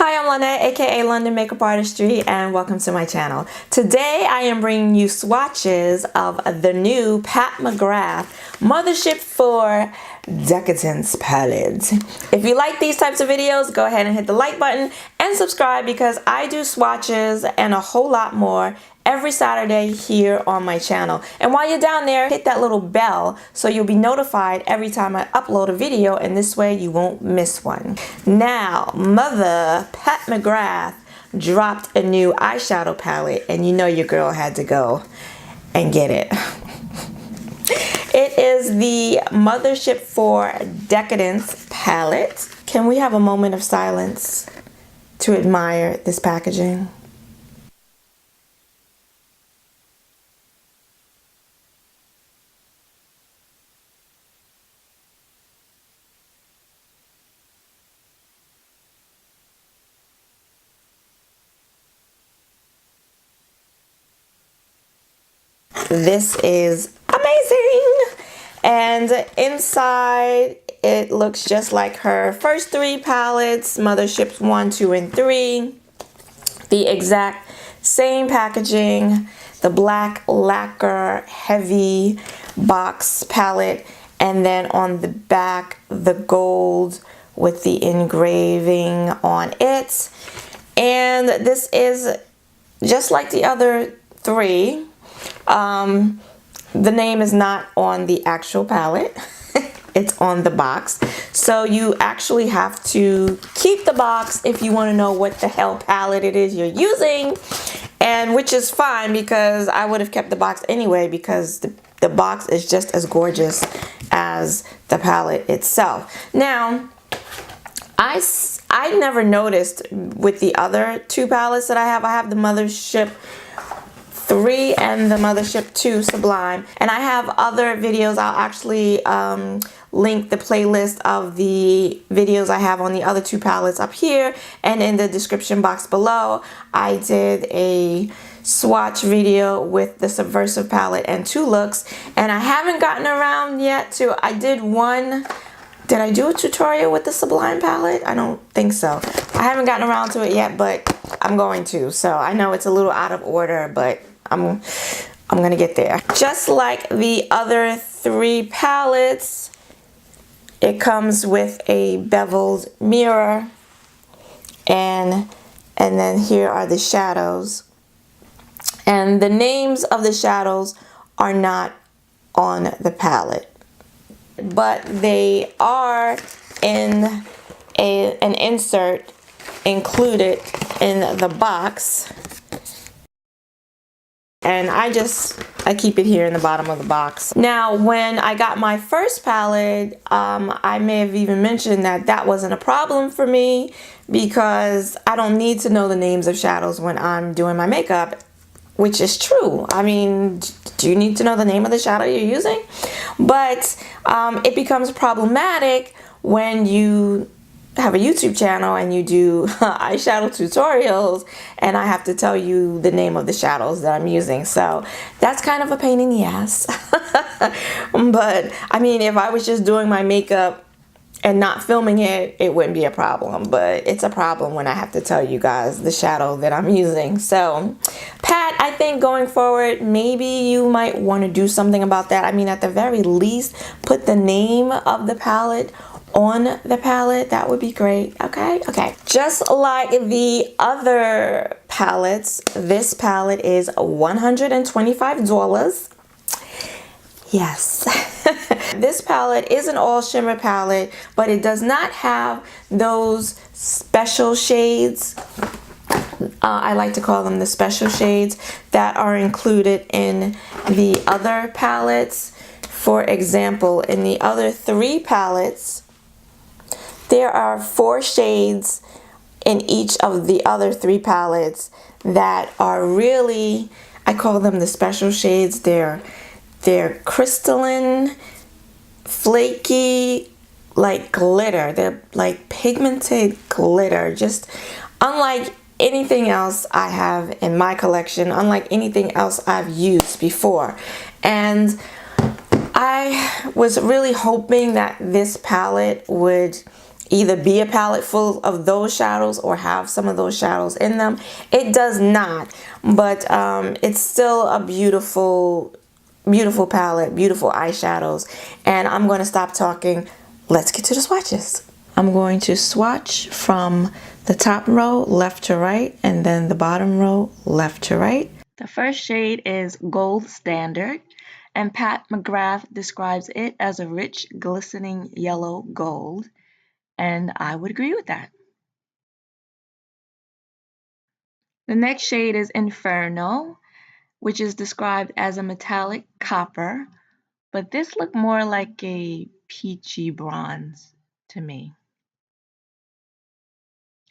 Hi, I'm Lynette, aka London Makeup Artistry, and welcome to my channel. Today I am bringing you swatches of the new Pat McGrath Mothership for Decadence palettes. If you like these types of videos, go ahead and hit the like button and subscribe because I do swatches and a whole lot more every Saturday here on my channel. And while you're down there, hit that little bell so you'll be notified every time I upload a video, and this way you won't miss one. Now, Mother Pat McGrath dropped a new eyeshadow palette, and you know your girl had to go and get it. It is the Mothership for Decadence palette. Can we have a moment of silence to admire this packaging? This is amazing, and inside it looks just like her first three palettes, Motherships 1, 2, and 3. The exact same packaging, the black lacquer heavy box palette, and then on the back the gold with the engraving on it. And this is just like the other three. The name is not on the actual palette. It's on the box. So you actually have to keep the box if you want to know what the hell palette it is you're using. And which is fine, because I would have kept the box anyway, because the box is just as gorgeous as the palette itself. Now, I never noticed with the other two palettes that I have the Mothership 3 and the Mothership 2 Sublime, and I have other videos. I'll actually link the playlist of the videos I have on the other two palettes up here and in the description box below. I did a swatch video with the Subversive palette and 2 looks, and I haven't gotten around yet to, did I do a tutorial with the Sublime palette? I don't think so. I haven't gotten around to it yet, but I'm going to. So I know it's a little out of order, but I'm gonna get there. Just like the other 3 palettes, it comes with a beveled mirror, and then here are the shadows. And the names of the shadows are not on the palette, but they are in an insert included in the box. And I keep it here in the bottom of the box. Now, when I got my first palette, I may have even mentioned that wasn't a problem for me, because I don't need to know the names of shadows when I'm doing my makeup, which is true. I mean, do you need to know the name of the shadow you're using? But it becomes problematic when you have a YouTube channel and you do eyeshadow tutorials and I have to tell you the name of the shadows that I'm using. So that's kind of a pain in the ass. But I mean, if I was just doing my makeup and not filming it, it wouldn't be a problem. But it's a problem when I have to tell you guys the shadow that I'm using. So Pat, I think going forward, maybe you might want to do something about that. I mean, at the very least, put the name of the palette on the palette. That would be great. Okay. Just like the other palettes, this palette is $125. Yes. This palette is an all shimmer palette, but it does not have those special shades. I like to call them the special shades that are included in the other palettes. For example, in the other 3 palettes, there are 4 shades in each of the other 3 palettes that are really, I call them the special shades. They're crystalline, flaky, like glitter. They're like pigmented glitter, just unlike anything else I have in my collection, unlike anything else I've used before. And I was really hoping that this palette would either be a palette full of those shadows or have some of those shadows in them. It does not, but it's still a beautiful palette, beautiful eyeshadows. And I'm going to stop talking. Let's get to the swatches. I'm going to swatch from the top row left to right, and then the bottom row left to right. The first shade is Gold Standard, and Pat McGrath describes it as a rich, glistening yellow gold, and I would agree with that. The next shade is Infernal, which is described as a metallic copper, but this looked more like a peachy bronze to me.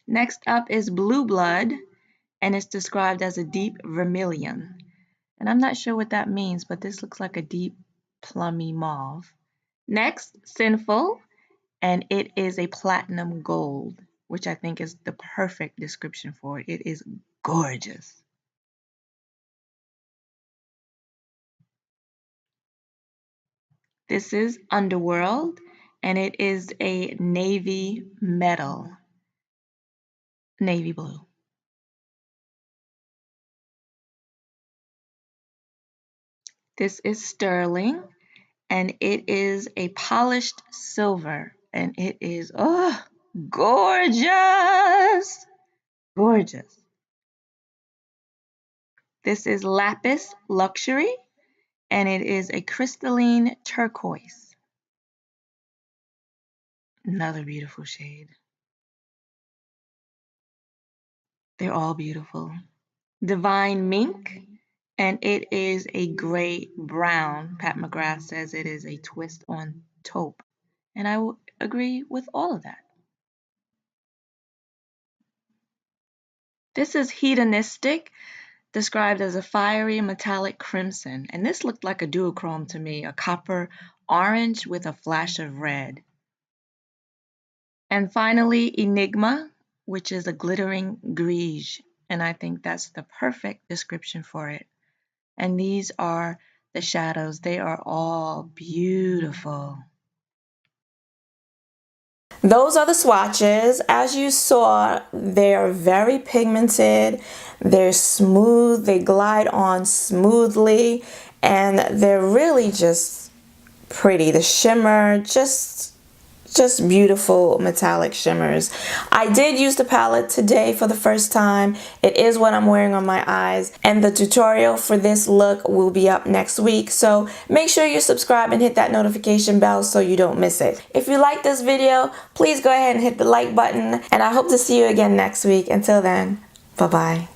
Next up is Blue Blood, and it's described as a deep vermilion. And I'm not sure what that means, but this looks like a deep plummy mauve. Next, Sinful, and it is a platinum gold, which I think is the perfect description for it. It is gorgeous. This is Underworld, and it is a navy metal, navy blue. This is Sterling, and it is a polished silver, and it is, oh, gorgeous, gorgeous. This is Lapis Luxury, and it is a crystalline turquoise. Another beautiful shade. They're all beautiful. Divine Mink, and it is a gray brown. Pat McGrath says it is a twist on taupe, and I will agree with all of that. This is Hedonistic, described as a fiery metallic crimson, and this looked like a duochrome to me, a copper orange with a flash of red. And finally, Enigma, which is a glittering greige, and I think that's the perfect description for it. And these are the shadows. They are all beautiful. Those are the swatches. As you saw, they are very pigmented. They're smooth. They glide on smoothly, and they're really just pretty. The shimmer, just beautiful metallic shimmers. I did use the palette today for the first time. It is what I'm wearing on my eyes, and the tutorial for this look will be up next week, so make sure you subscribe and hit that notification bell so you don't miss it. If you like this video, please go ahead and hit the like button, and I hope to see you again next week. Until then, bye-bye.